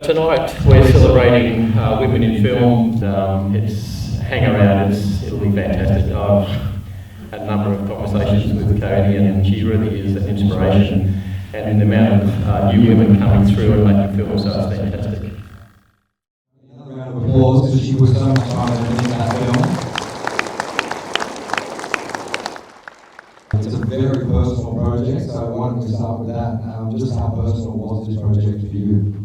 Tonight we're celebrating women in film. It's hang around, it'll be fantastic. I've had a number of conversations with Cody and she really is an inspiration, and the amount of new women coming through and making films, so it's fantastic. Another round of applause because she was so much fun in that film. It's a very personal project, so why don't we start with that? Just how personal was this project for you?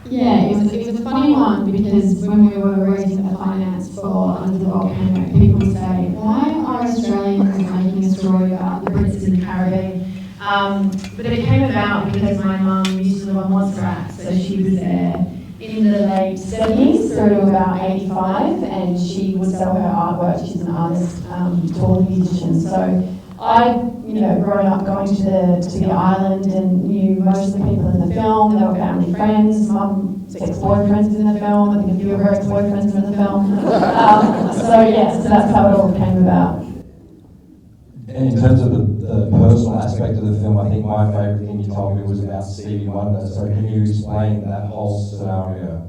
Yeah, it was a funny one because when we were raising the finance for Under the Volcano, people would say, why are Australians making a story about the Brits in the Caribbean? But it came about because my mum used to live on Montserrat, so she was there in the late 70s through to about 85, and she would sell her artwork. She's an artist, touring musician. So I, growing up going to the island and knew most of the people in the film. They were family friends. Mum's ex-boyfriends in the film. I think a few of her ex-boyfriends were in the film. So that's how it all came about. In terms of the personal aspect of the film, I think my favourite thing you told me was about Stevie Wonder. So can you explain that whole scenario?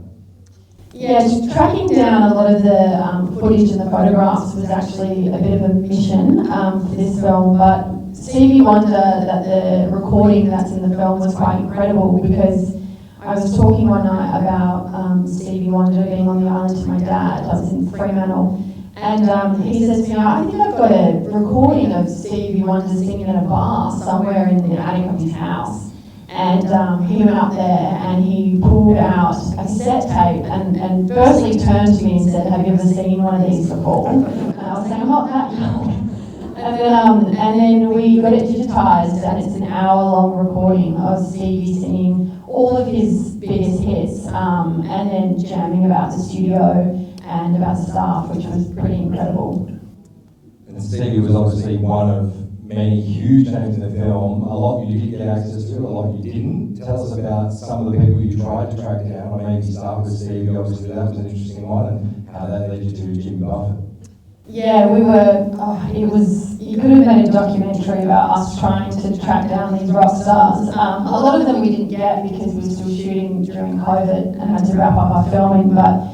Yeah, tracking down a lot of the footage and the photographs was actually a bit of a mission for this film, but Stevie Wonder, that the recording that's in the film was quite incredible because I was talking one night about Stevie Wonder being on the island to my dad. I was in Fremantle, and he says to me, I think I've got a recording of Stevie Wonder singing in a bar somewhere in the attic of his house. And he went up there and he pulled out a cassette tape and firstly turned to me and said, have you ever seen one of these before? And I was saying, I'm not that young. And then we got it digitised, and it's an hour-long recording of Stevie singing all of his biggest hits, and then jamming about the studio and about the staff, which was pretty incredible. And Stevie was obviously one of many huge names in the film. A lot you did get access to, a lot you didn't. Tell us about some of the people you tried to track down, or maybe start with Stevie. Obviously that was an interesting one, and how that led you to Jimmy Buffett. Yeah, we were, you could have made a documentary about us trying to track down these rock stars. A lot of them we didn't get because we were still shooting during COVID and had to wrap up our filming, but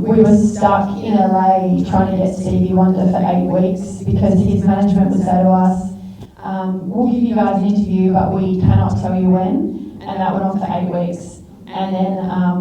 we were stuck in LA trying to get Stevie Wonder for 8 weeks because his management would say to us, we'll give you guys an interview, but we cannot tell you when, and that went on for 8 weeks. And then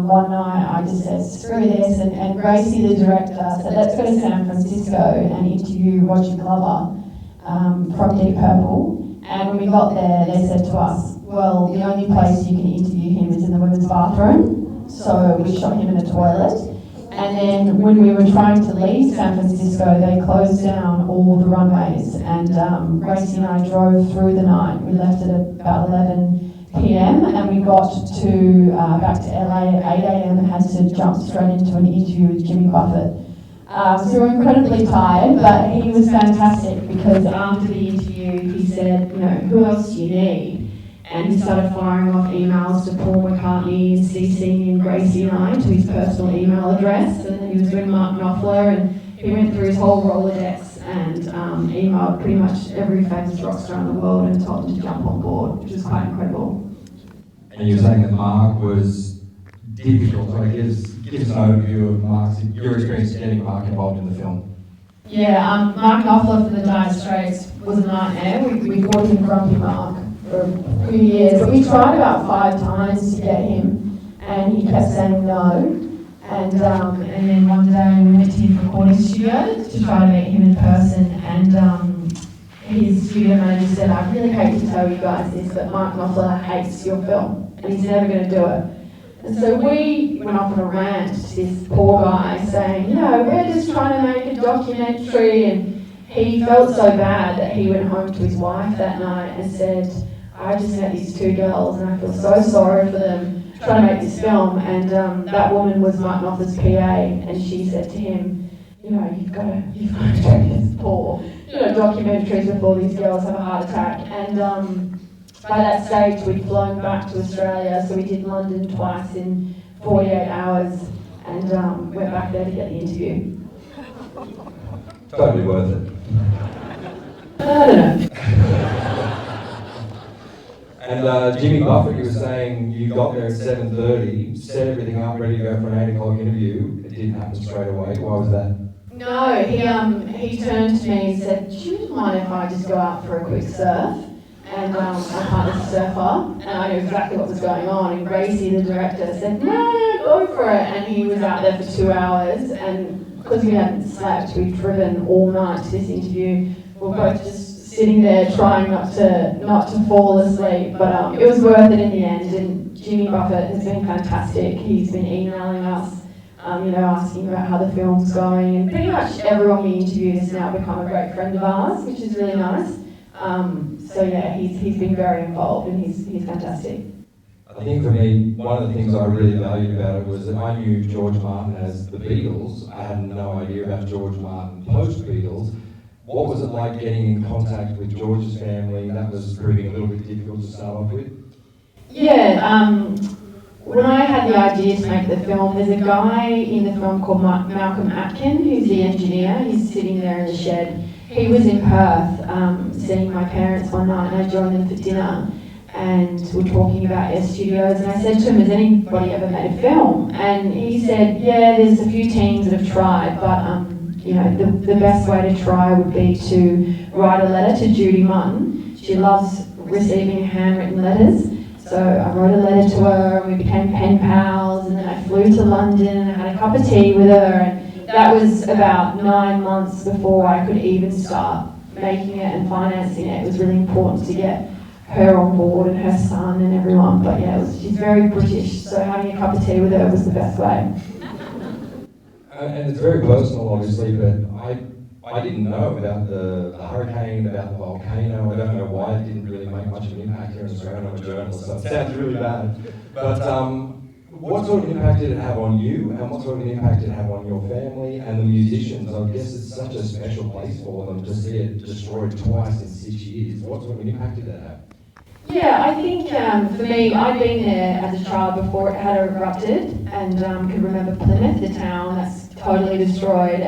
one night I just said, screw this, and Gracie, the director, said, let's go to San Francisco and interview Roger Glover from Deep Purple. And when we got there, they said to us, well, the only place you can interview him is in the women's bathroom. So we shot him in a toilet. And then when we were trying to leave San Francisco, they closed down all the runways. And Gracie and I drove through the night. We left at about 11 p.m. and we got to back to LA at 8 a.m. and had to jump straight into an interview with Jimmy Buffett. So we were incredibly tired, but he was fantastic because after the interview he said, who else do you need? And he started firing off emails to Paul McCartney and CCing in Gracie and I to his personal email address, and then he was doing Mark Knopfler, and he went through his whole Rolodex and emailed pretty much every famous rock star in the world and told them to jump on board, which was quite incredible. And you were saying that Mark was difficult, so give us an overview of your experience getting Mark involved in the film. Yeah, Mark Knopfler from the Dire Straits was a nightmare. We called him Grumpy Mark for a few years, but we tried about 5 times to get him, and he kept saying no. And then one day we went to his recording studio to try to meet him in person, and his studio manager said, I really hate to tell you guys this, but Mark Knopfler hates your film, and he's never going to do it. And so we went off on a rant to this poor guy saying, we're just trying to make a documentary, and he felt so bad that he went home to his wife that night and said, I just met these 2 girls and I feel so sorry for them trying to make this film. And that woman was Mark Knopfler's PA, and she said to him, you've got to do this poor documentaries before these girls have a heart attack. And by that stage we'd flown back to Australia, so we did London twice in 48 hours and went back there to get the interview. Totally worth it. I don't know. And Jimmy Buffett, you were saying you got there at 7:30, set everything up, ready to go for an 8 o'clock interview. It didn't happen straight away. Why was that? No, he turned to me and said, "Do you mind if I just go out for a quick surf?" And my partner's a surfer, and I knew exactly what was going on. And Gracie, the director, said, "No, go for it." And he was out there for 2 hours, and because we hadn't slept, we'd driven all night to this interview. We were both just sitting there trying not to fall asleep, but it was worth it in the end. And Jimmy Buffett has been fantastic. He's been emailing us, asking about how the film's going, and pretty much everyone we interview has now become a great friend of ours, which is really nice. So yeah, he's been very involved, and he's fantastic. I think for me, one of the things I really valued about it was that I knew George Martin as the Beatles. I had no idea about George Martin post-Beatles. What was it like getting in contact with George's family? That was proving a little bit difficult to start off with. Yeah, when I had the idea to make the film, there's a guy in the film called Malcolm Atkin, who's the engineer. He's sitting there in the shed. He was in Perth, seeing my parents one night, and I joined them for dinner. And we're talking about their studios, and I said to him, "Has anybody ever made a film?" And he said, "Yeah, there's a few teams that have tried, but the best way to try would be to write a letter to Judy Martin. She loves receiving handwritten letters. So I wrote a letter to her, and we became pen pals, and then I flew to London and I had a cup of tea with her, and that was about 9 months before I could even start making it and financing it. It was really important to get her on board and her son and everyone, but yeah, she's very British, so having a cup of tea with her was the best way. And it's very personal, obviously, but I didn't know about the hurricane, about the volcano. I don't know why it didn't really make much of an impact here in Australia. I'm a journalist, so it sounds really bad. But what sort of impact did it have on you, and what sort of an impact did it have on your family and the musicians? I guess it's such a special place for them to see it destroyed twice in 6 years. What sort of an impact did that have? Yeah, I think for me, I'd been there as a child before it had erupted, and could remember Plymouth, the town that's totally destroyed.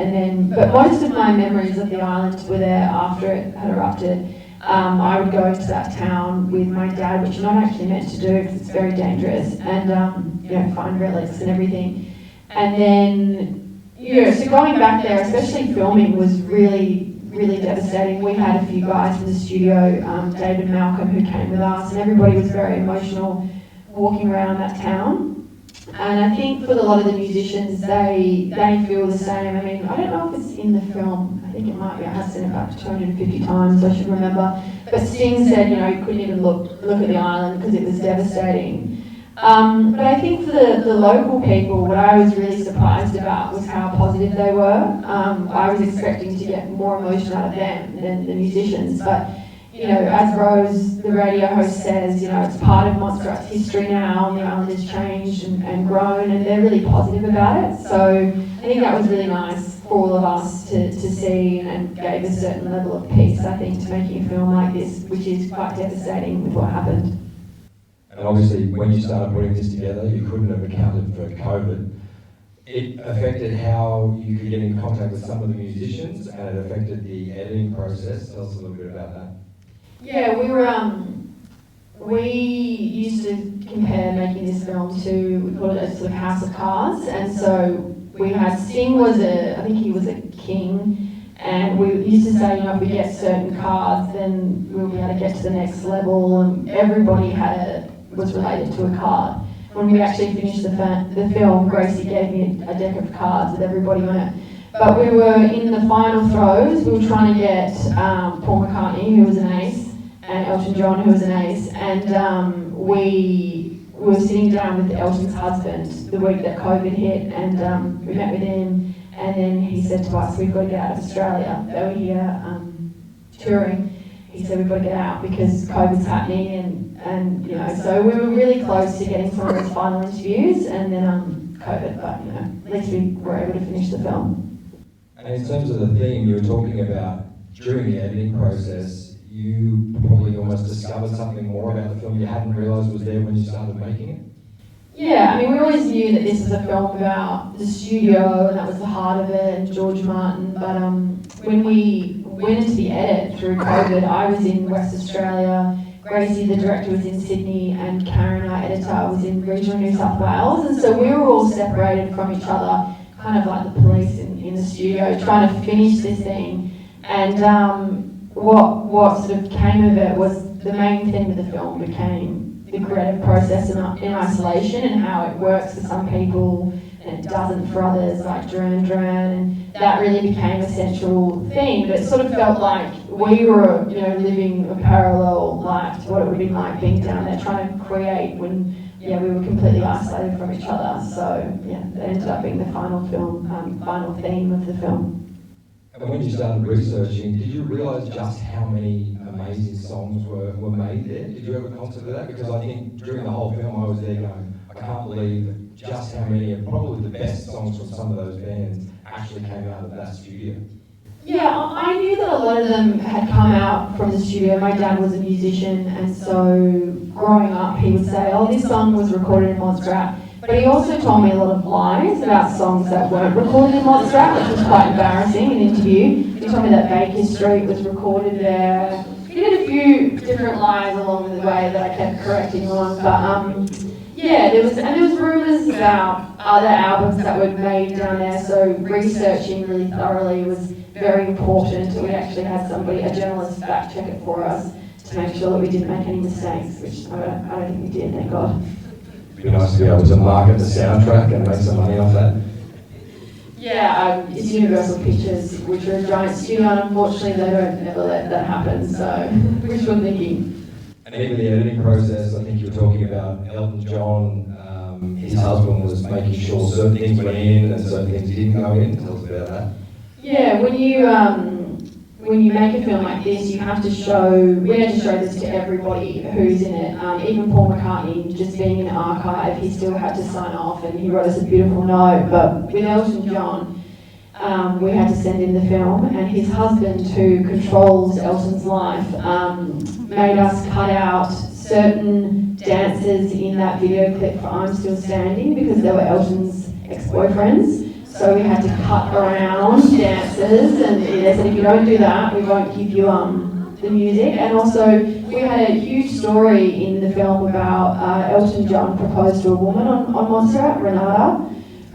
But most of my memories of the island were there after it had erupted. I would go to that town with my dad, which you're not actually meant to do because it's very dangerous, and find relics and everything. And then, so going back there, especially filming, was really devastating. We had a few guys from the studio, David and Malcolm, who came with us, and everybody was very emotional walking around that town. And I think for a lot of the musicians, they feel the same. I mean, I don't know if it's in the film. I think it might be. I have seen it about 250 times, I should remember. But Sting said, you couldn't even look at the island because it was devastating. But I think for the local people, what I was really surprised about was how positive they were. I was expecting to get more emotion out of them than the musicians, but as Rose, the radio host, says, it's part of Montserrat's history now, and the island has changed and grown, and they're really positive about it. So I think that was really nice for all of us to see, and gave a certain level of peace, I think, to making a film like this, which is quite devastating with what happened. And obviously, when you started putting this together, you couldn't have accounted for COVID. It affected how you could get in contact with some of the musicians, and it affected the editing process. Tell us a little bit about that. Yeah, we used to compare making this film to, we call it a sort of house of cards, and so we had, Sting I think he was a king, and we used to say, if we get certain cards, then we'll be able to get to the next level, and everybody was related to a card. When we actually finished the film, Gracie gave me a deck of cards with everybody on it. But we were in the final throes. We were trying to get Paul McCartney, who was an ace, and Elton John, who was an ace, and we were sitting down with Elton's husband the week that COVID hit, and we met with him, and then he said to us, "We've got to get out of Australia." They were here touring. He said, "We've got to get out because COVID's happening," and so we were really close to getting some of those final interviews, and then COVID, but at least we were able to finish the film. And in terms of the theme you were talking about during the editing process, you probably almost discovered something more about the film you hadn't realised was there when you started making it? Yeah, I mean, we always knew that this was a film about the studio, and that was the heart of it, and George Martin, but when we went into the edit through COVID, I was in West Australia, Gracie, the director, was in Sydney, and Karen, our editor, was in regional New South Wales. And so we were all separated from each other, kind of like the police in the studio, trying to finish this thing. And what sort of came of it was the main theme of the film became the creative process in isolation, and how it works for some people and it doesn't for others, like Duran Duran, and that really became a central theme. But it sort of felt like we were, living a parallel life to what it would be like being down there trying to create when, we were completely isolated from each other. So, that ended up being the final theme of the film. And when you started researching, did you realise just how many amazing songs were made there? Did you ever consider that? Because I think during the whole film I was there going, I can't believe just how many, and probably the best songs from some of those bands actually came out of that studio. Yeah, I knew that a lot of them had come out from the studio. My dad was a musician, and so growing up he would say, oh, this song was recorded in Montserrat. But he also told me a lot of lies about songs that weren't recorded in Montserrat, which was quite embarrassing in an interview. He told me that Baker Street was recorded there. He did a few different lies along the way that I kept correcting on, but there was rumours about other albums that were made down there, so researching really thoroughly was very important. We actually had a journalist fact check it for us to make sure that we didn't make any mistakes, which I don't think we did, thank God. It'd be nice to be able to market the soundtrack and make some money off that. Yeah, it's Universal Pictures, which are a giant studio, and unfortunately they don't ever let that happen, so wishful thinking. And even the editing process, I think you were talking about Elton John, his husband was making sure certain things went in and certain things didn't go in. Tell us about that. Yeah, when you make a film like this, we had to show this to everybody who's in it. Even Paul McCartney, just being in the archive, he still had to sign off, and he wrote us a beautiful note. But with Elton John, we had to send in the film, and his husband, who controls Elton's life, made us cut out certain dances in that video clip for I'm Still Standing, because they were Elton's ex-boyfriends. So we had to cut around dances, and they said if you don't do that, we won't give you the music. And also we had a huge story in the film about Elton John proposed to a woman on Montserrat, Renata,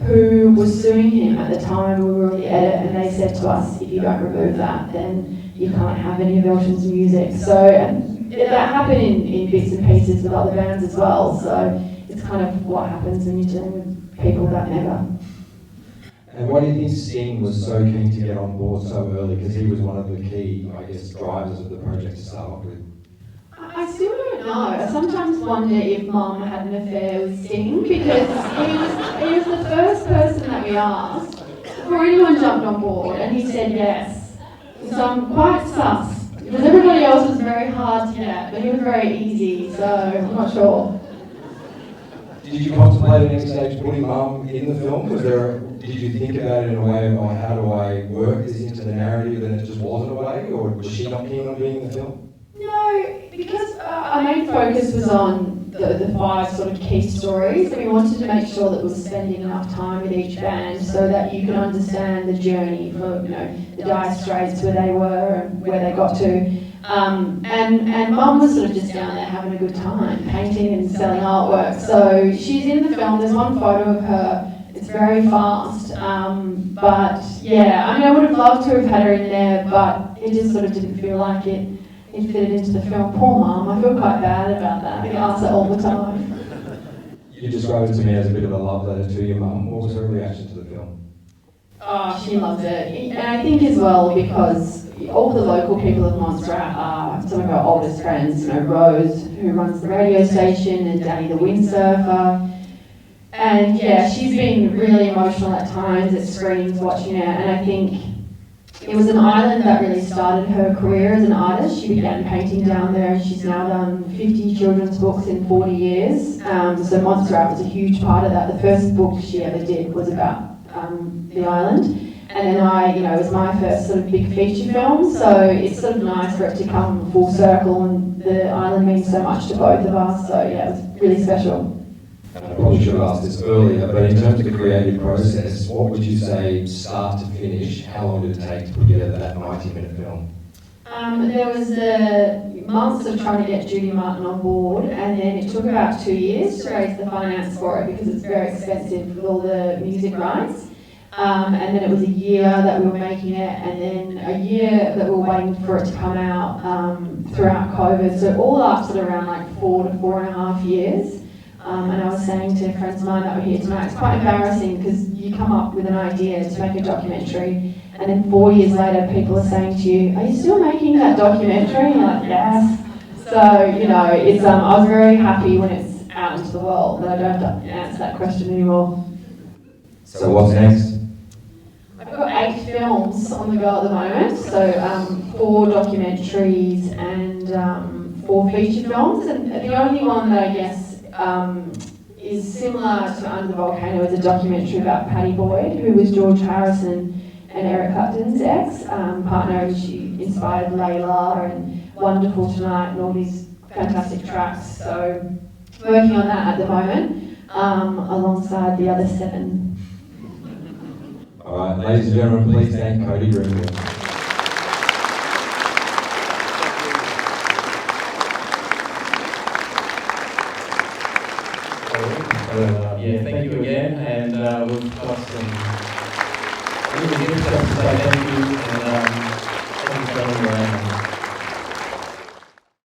who was suing him at the time we were in the edit, and they said to us, if you don't remove that, then you can't have any of Elton's music. So that happened in bits and pieces with other bands as well. So it's kind of what happens when you're dealing with people that never. And why do you think Sting was so keen to get on board so early? Because he was one of the key, drivers of the project to start off with. I still don't know. I sometimes wonder if Mum had an affair with Sting, because he was the first person that we asked before anyone jumped on board, and he said yes. So I'm quite sus, because everybody else was very hard to get, but he was very easy, so I'm not sure. Did you contemplate at any stage putting Mum in the film? Did you think about it in a way of, how do I work this into the narrative, and it just wasn't a way, or was she not keen on being in the film? No, because our main focus was on the 5 sort of key stories, and we wanted to make sure that we were spending enough time with each band so that you can understand the journey from the Dire Straits, where they were and where they got to. And Mum was sort of just down there having a good time, painting and selling artwork. So she's in the film. There's one photo of her. It's very fast. But yeah, I would have loved to have had her in there, but it just sort of didn't feel like it fitted into the film. Poor Mum. I feel quite bad about that. I ask her all the time. You described it to me as a bit of a love letter to your mum. What was her reaction to the film? Oh, she loved it. And I think as well because all the local people of Montserrat are some of our oldest friends. Rose, who runs the radio station, and Danny the windsurfer. And yeah, she's been really emotional at times at screenings watching it, and I think it was an island that really started her career as an artist. She began painting down there, and she's now done 50 children's books in 40 years. So Montserrat was a huge part of that. The first book she ever did was about the island. And then it was my first sort of big feature film, so it's sort of nice for it to come full circle, and the island means so much to both of us, so yeah, it was really special. And I probably should have asked this earlier, but in terms of the creative process, what would you say, start to finish, how long did it take to put together that 90-minute film? There was months of trying to get Judy Martin on board, and then it took about 2 years to raise the finance for it because it's very expensive with all the music rights. And then it was a year that we were making it, and then a year that we were waiting for it to come out throughout COVID. So all lasted around like 4 to 4.5 years. And I was saying to friends of mine that were here tonight, it's quite embarrassing because you come up with an idea to make a documentary, and then 4 years later people are saying to you, are you still making that documentary? And you're like, yes. So, you know, it's, I was very happy when it's out into the world that I don't have to answer that question anymore. So what's next? I've got 8 films on the go at the moment, so 4 documentaries and 4 feature films, and the only one that I guess is similar to Under the Volcano is a documentary about Patty Boyd, who was George Harrison and Eric Clapton's ex-partner, and she inspired Layla and Wonderful Tonight and all these fantastic tracks. So we're working on that at the moment, alongside the other 7. All right, ladies and gentlemen, please thank Cody Greenwood. Yeah, thank you again, and we've got some really good stuff to say thank you, and thank you for